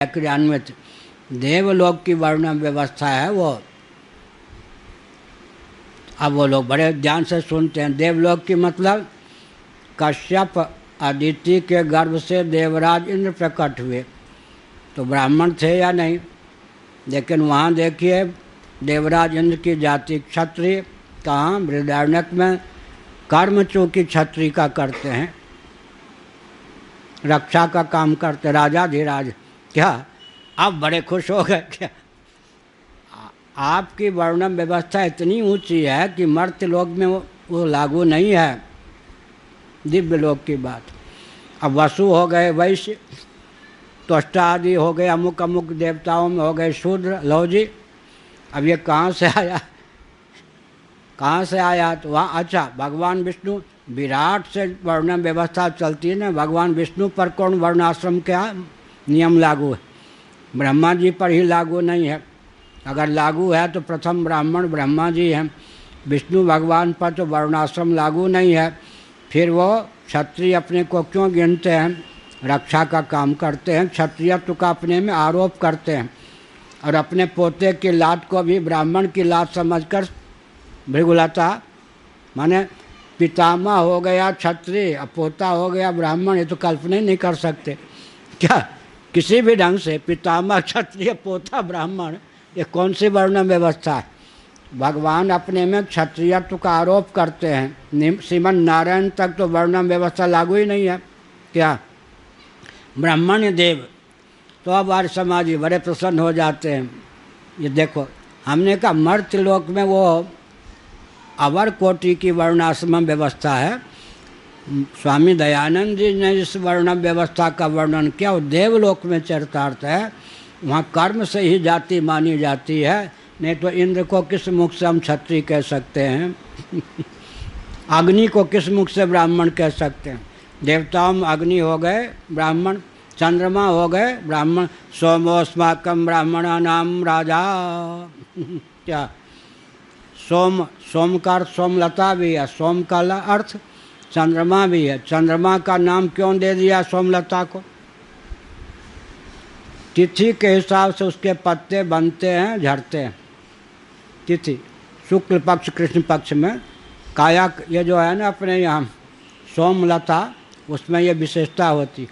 क्रियान्वित। देवलोक की वर्णन व्यवस्था है वो। अब वो लोग बड़े ध्यान से सुनते हैं। देवलोक की मतलब कश्यप अदिति के गर्भ से देवराज इंद्र प्रकट हुए, तो ब्राह्मण थे या नहीं। लेकिन वहाँ देखिए देवराज इंद्र की जाति क्षत्रिय, कहाँ बृहदारण्यक में कर्म चूँकि क्षत्रिय का करते हैं, रक्षा का काम करते राजा धीराज। क्या आप बड़े खुश हो गए क्या? आपकी वर्णन व्यवस्था इतनी ऊंची है कि मर्त्य लोक में वो लागू नहीं है, दिव्य लोक की बात। अब वसु हो गए वैश्य, त्वष्टा आदि हो गए, अमुक अमुक देवताओं में हो गए शूद्र। लो जी, अब ये कहाँ से आया, कहाँ से आया? तो वहाँ अच्छा भगवान विष्णु विराट से वर्णन व्यवस्था चलती है ना। भगवान विष्णु पर कौन वर्णाश्रम का नियम लागू है? ब्रह्मा जी पर ही लागू नहीं है। अगर लागू है तो प्रथम ब्राह्मण ब्रह्मा जी हैं। विष्णु भगवान पर तो वर्णाश्रम लागू नहीं है। फिर वो क्षत्रिय अपने को क्यों गिनते हैं? रक्षा का काम करते हैं, क्षत्रियत्व का अपने में आरोप करते हैं, और अपने पोते की लात को भी ब्राह्मण की लात समझकर भृगुलता, माने पितामह हो गया क्षत्रिय, अब पोता हो गया ब्राह्मण। ये तो कल्पना ही नहीं कर सकते क्या? किसी भी ढंग से पितामह क्षत्रिय, पोता ब्राह्मण, ये कौन सी वर्ण व्यवस्था है? भगवान अपने में क्षत्रियत्व का आरोप करते हैं। श्रीमन नारायण तक तो वर्ण व्यवस्था लागू ही नहीं है। क्या ब्राह्मण देव? तो अब आर्य समाजी बड़े प्रसन्न हो जाते हैं। ये देखो, हमने कहा मर्त्य लोक में वो अवर कोटि की वर्णाश्रम व्यवस्था है। स्वामी दयानंद जी ने इस वर्ण व्यवस्था का वर्णन किया। वो देवलोक में चरितार्थ है, वहाँ कर्म से ही जाति मानी जाती है। नहीं तो इंद्र को किस मुख से हम क्षत्रिय कह सकते हैं? अग्नि को किस मुख से ब्राह्मण कह सकते हैं? देवताओं में अग्नि हो गए ब्राह्मण, चंद्रमा हो गए ब्राह्मण। सोमोस्माकम ब्राह्मणा नाम राजा। क्या सोम? सोम का अर्थ सोमलता भी है, सोम का अर्थ चंद्रमा भी है। चंद्रमा का नाम क्यों दे दिया सोमलता को? तिथि के हिसाब से उसके पत्ते बनते हैं, झड़ते हैं। तिथि शुक्ल पक्ष कृष्ण पक्ष में काया, ये जो है ना अपने यहाँ सोमलता, उसमें ये विशेषता होती।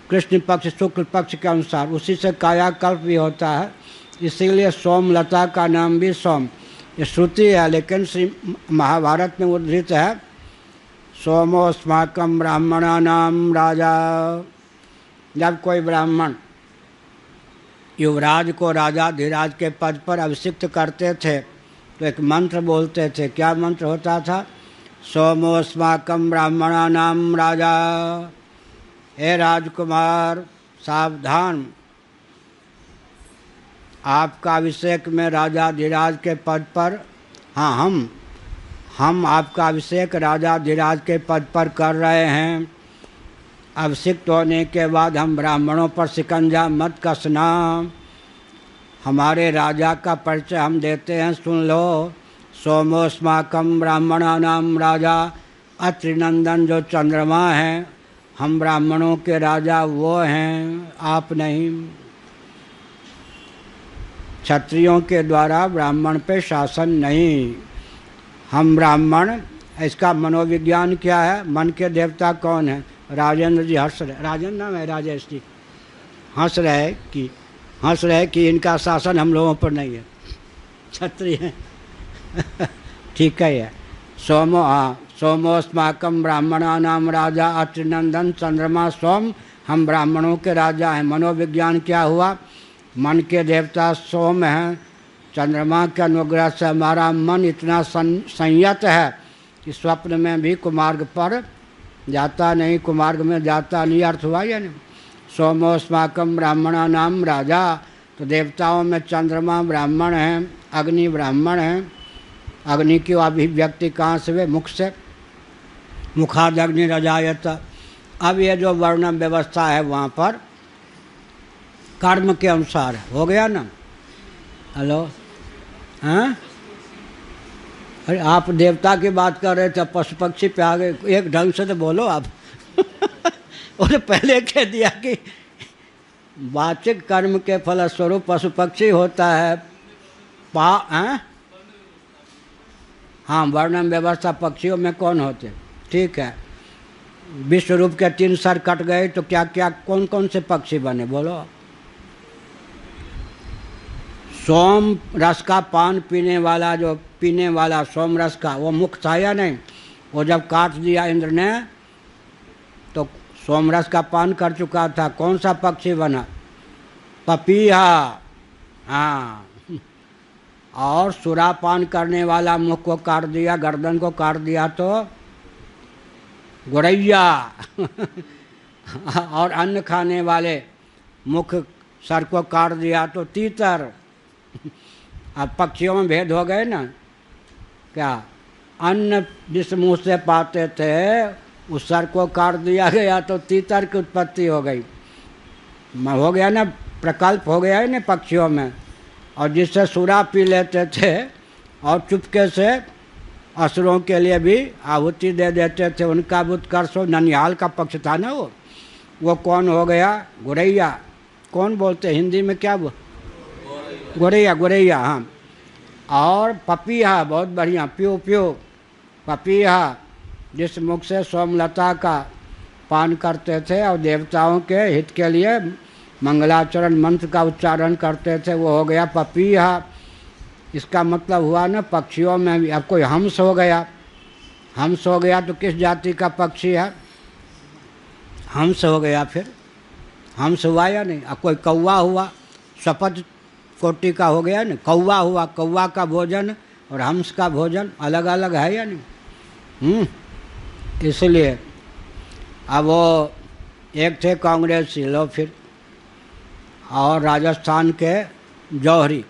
कृष्ण पक्ष शुक्ल पक्ष के अनुसार उसी से कायाकल्प भी होता है, इसीलिए सोमलता का नाम भी सोम। ये श्रुति है, लेकिन श्री महाभारत में उद्धृत है सोमोस्माकम ब्राह्मणा नाम राजा। जब कोई ब्राह्मण युवराज को राजा धीराज के पद पर अभिषिक्त करते थे तो एक मंत्र बोलते थे। क्या मंत्र होता था? सोमोस्माकम ब्राह्मणा नाम राजा। हे राजकुमार सावधान, आपका अभिषेक में राजा धीराज के पद पर, हाँ हम आपका अभिषेक राजा धीराज के पद पर कर रहे हैं। अभिषिक्त होने के बाद हम ब्राह्मणों पर शिकंजा मत कसना। हमारे राजा का परिचय हम देते हैं, सुन लो। सोमोस्माकम ब्राह्मणा नाम राजा। अत्रिनंदन जो चंद्रमा हैं, हम ब्राह्मणों के राजा वो हैं, आप नहीं। क्षत्रियों के द्वारा ब्राह्मण पे शासन नहीं, हम ब्राह्मण। इसका मनोविज्ञान क्या है? मन के देवता कौन है? राजेंद्र जी हंस रहे, राजेंद्र नाम है राजेश जी, हंस रहे कि इनका शासन हम लोगों पर नहीं है, क्षत्रिय है। ठीक है। सोमो, हाँ, सोमोस्माकम ब्राह्मणा नाम राजा। अत्रिनंदन चंद्रमा सोम, हम ब्राह्मणों के राजा हैं। मनोविज्ञान क्या हुआ? मन के देवता सोम हैं। चंद्रमा के अनुग्रह से हमारा मन इतना संयत है कि स्वप्न में भी कुमार्ग पर जाता नहीं, कुमार्ग में जाता नहीं। अर्थ हुआ या नहीं? सोमोस्माकम ब्राह्मणा नाम राजा। तो देवताओं में चंद्रमा ब्राह्मण हैं, अग्नि ब्राह्मण हैं। अग्नि की अभिव्यक्ति कहाँ से हुए? मुख से। मुखाद अग्नि रजायत। अब ये जो वर्ण व्यवस्था है वहाँ पर कर्म के अनुसार हो गया ना। हेलो, हाँ, अरे आप देवता की बात कर रहे थे, पशु पक्षी पे आ गए। एक ढंग से तो बोलो आप। और पहले कह दिया कि वाचिक कर्म के फलस्वरूप पशु पक्षी होता है। हाँ, वर्णन व्यवस्था पक्षियों में कौन होते? ठीक है, विश्व रूप के 3 सर कट गए तो क्या क्या कौन कौन से पक्षी बने बोलो? सोम रस का पान पीने वाला, जो पीने वाला सोम रस का, वो मुख था या नहीं? वो जब काट दिया इंद्र ने तो सोम रस का पान कर चुका था। कौन सा पक्षी बना? पपीहा। हाँ, और सुरापान करने वाला मुख को काट दिया, गर्दन को काट दिया तो गोरैया। और अन्न खाने वाले मुख सर को काट दिया तो तीतर। अब पक्षियों में भेद हो गए ना। क्या? अन्न जिस मुंह से पाते थे उस सर को काट दिया गया तो तीतर की उत्पत्ति हो गई। हो गया ना, प्रकल्प हो गया है ना पक्षियों में। और जिससे सुरा पी लेते थे और चुपके से असुरों के लिए भी आहुति दे देते थे, उनका उत्कर्ष ननिहाल का पक्ष था ना वो कौन हो गया? गोरैया। कौन बोलते हिंदी में क्या गोरैया? गोरैया, हाँ। और पपीहा, बहुत बढ़िया, प्यू प्यू। पपीहा जिस मुख से सोमलता का पान करते थे और देवताओं के हित के लिए मंगलाचरण मंत्र का उच्चारण करते थे, वो हो गया पपीहा। इसका मतलब हुआ ना पक्षियों में भी। अब कोई हंस हो गया, हंस हो गया तो किस जाति का पक्षी है? हंस हो गया। फिर हंस हुआ या नहीं? अब कोई कौवा हुआ, शपथ कोटि का हो गया ना, कौवा हुआ। कौवा का भोजन और हंस का भोजन अलग अलग है या नहीं? इसलिए अब वो एक थे कांग्रेसी लो फिर, और राजस्थान के जौहरी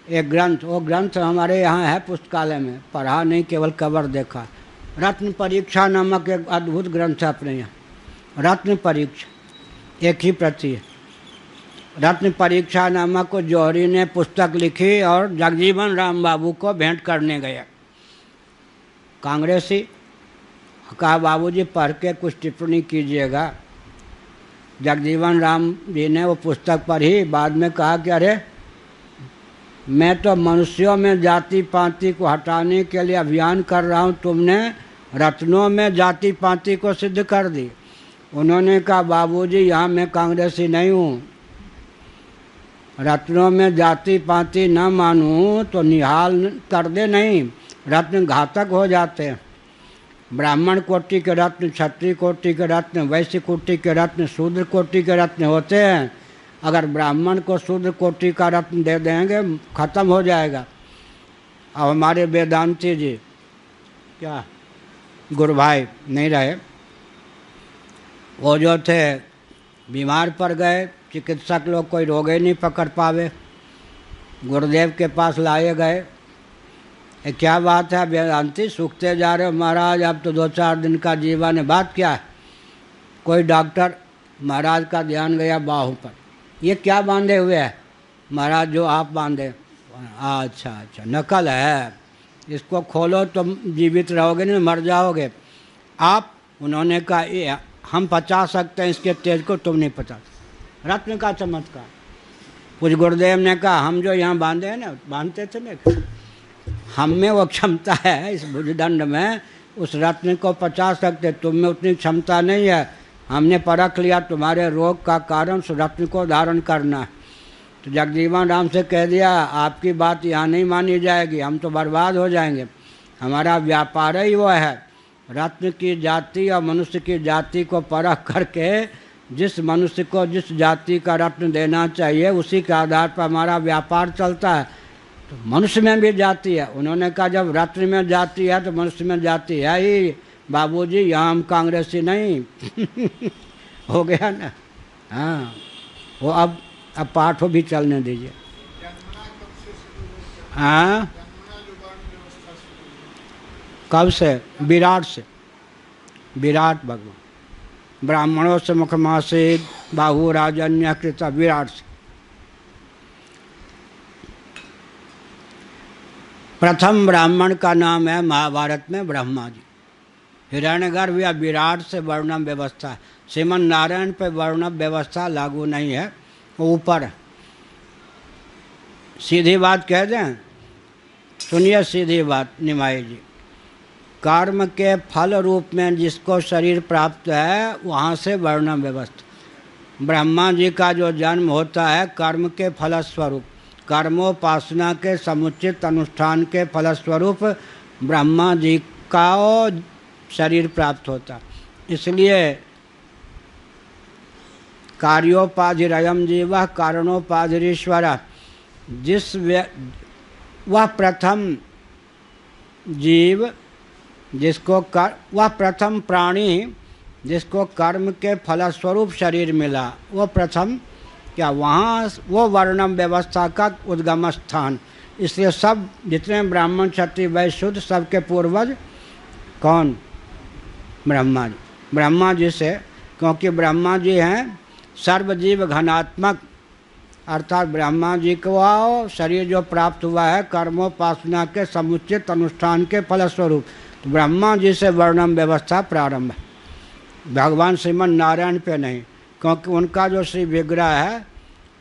एक ग्रंथ, वो ग्रंथ हमारे यहाँ है पुस्तकालय में, पढ़ा नहीं केवल कवर देखा। रत्न परीक्षा नामक एक अद्भुत ग्रंथ है अपने यहाँ, रत्न परीक्षा, एक ही प्रति है। रत्न परीक्षा नामक को जौहरी ने पुस्तक लिखी और जगजीवन राम बाबू को भेंट करने गया। कांग्रेसी कहा बाबूजी पढ़ के कुछ टिप्पणी कीजिएगा। जगजीवन राम जी ने वो पुस्तक पढ़ी, बाद में कहा कि अरे मैं तो मनुष्यों में जाति पाति को हटाने के लिए अभियान कर रहा हूँ, तुमने रत्नों में जाति पाति को सिद्ध कर दी। उन्होंने कहा बाबूजी यहाँ मैं कांग्रेसी नहीं हूँ, रत्नों में जाति पाति न मानूं तो निहाल कर दे नहीं, रत्न घातक हो जाते हैं। ब्राह्मण कोटि के रत्न, क्षत्रिय कोटि के रत्न, वैश्य कोटि के रत्न, शूद्र कोटि के रत्न होते हैं। अगर ब्राह्मण को शूद्र कोटि का रत्न दे देंगे खत्म हो जाएगा। अब हमारे वेदांती जी क्या गुरु भाई नहीं रहे, वो जो थे बीमार पड़ गए, चिकित्सक लोग कोई रोग ही नहीं पकड़ पावे, गुरुदेव के पास लाए गए। क्या बात है वेदांती, सूखते जा रहे हो महाराज, अब तो 2-4 दिन का जीवन है, बात क्या है? कोई डॉक्टर, महाराज का ध्यान गया बाहों पर, ये क्या बांधे हुए है? महाराज जो आप बांधे। अच्छा अच्छा, नकल है, इसको खोलो तुम जीवित रहोगे नहीं मर जाओगे आप। उन्होंने कहा ये हम पचा सकते हैं इसके तेज को, तुम नहीं पचा। रत्न का चमत्कार। कुछ गुरुदेव ने कहा हम जो यहाँ बांधे हैं ना, बांधते थे ना, हम में वो क्षमता है इस भुजदंड में, उस रत्न को पचा सकते, तुम में उतनी क्षमता नहीं है। हमने परख लिया तुम्हारे रोग का कारण उस रत्न को धारण करना है। तो जगजीवन राम से कह दिया आपकी बात यहाँ नहीं मानी जाएगी, हम तो बर्बाद हो जाएंगे। हमारा व्यापार ही वो है, रत्न की जाति और मनुष्य की जाति को परख करके जिस मनुष्य को जिस जाति का रत्न देना चाहिए उसी के आधार पर हमारा व्यापार चलता है। तो मनुष्य में भी जाति है। उन्होंने कहा जब रत्न में जाति है तो मनुष्य में जाति है ही बाबूजी, यहाँ हम कांग्रेसी नहीं। हो गया ना। हाँ, वो अब पाठ हो भी चलने दीजिए। हाँ, कब से? विराट से, विराट भगवान। ब्राह्मणों से मुखमासीद बाहु राजन्य कृत, विराट से। प्रथम ब्राह्मण का नाम है महाभारत में ब्रह्मा जी। हिरण्यगर्भ या विराट से वर्णन व्यवस्था है। श्रीमन नारायण पे वर्ण व्यवस्था लागू नहीं है। ऊपर सीधी बात कह दें, सुनिए सीधी बात निमाई जी, कर्म के फल रूप में जिसको शरीर प्राप्त है वहाँ से वर्ण व्यवस्था। ब्रह्मा जी का जो जन्म होता है कर्म के फलस्वरूप, कर्मोपासना के समुचित अनुष्ठान के फलस्वरूप ब्रह्मा जी का शरीर प्राप्त होता। इसलिए कार्योपाधिरयम जीव कारणोपाधिरीश्वर, वह प्रथम जीव जिसको वह प्रथम प्राणी जिसको कर्म के फलस्वरूप शरीर मिला, वो प्रथम क्या वहाँ वो वर्णम व्यवस्था का उद्गम स्थान। इसलिए सब जितने ब्राह्मण क्षत्रिय वैश्य शूद्र सबके पूर्वज कौन? ब्रह्मा जी। ब्रह्मा जी से, क्योंकि ब्रह्मा जी हैं सर्वजीव घनात्मक, अर्थात ब्रह्मा जी को शरीर जो प्राप्त हुआ है कर्मोपासना के समुचित अनुष्ठान के फलस्वरूप, तो ब्रह्मा जी से वर्णम व्यवस्था प्रारंभ है, भगवान श्रीमन नारायण पे नहीं। क्योंकि उनका जो श्री विग्रह है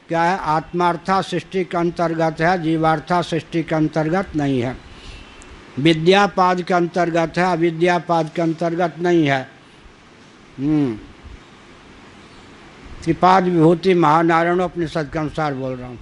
क्या है, आत्मार्था सृष्टि के अंतर्गत है, जीवार्था सृष्टि के अंतर्गत नहीं है, विद्यापाद के अंतर्गत है, अविद्यापाद के अंतर्गत नहीं है। त्रिपाद विभूति महानारायण उपनिषद के अनुसार बोल रहा हूँ।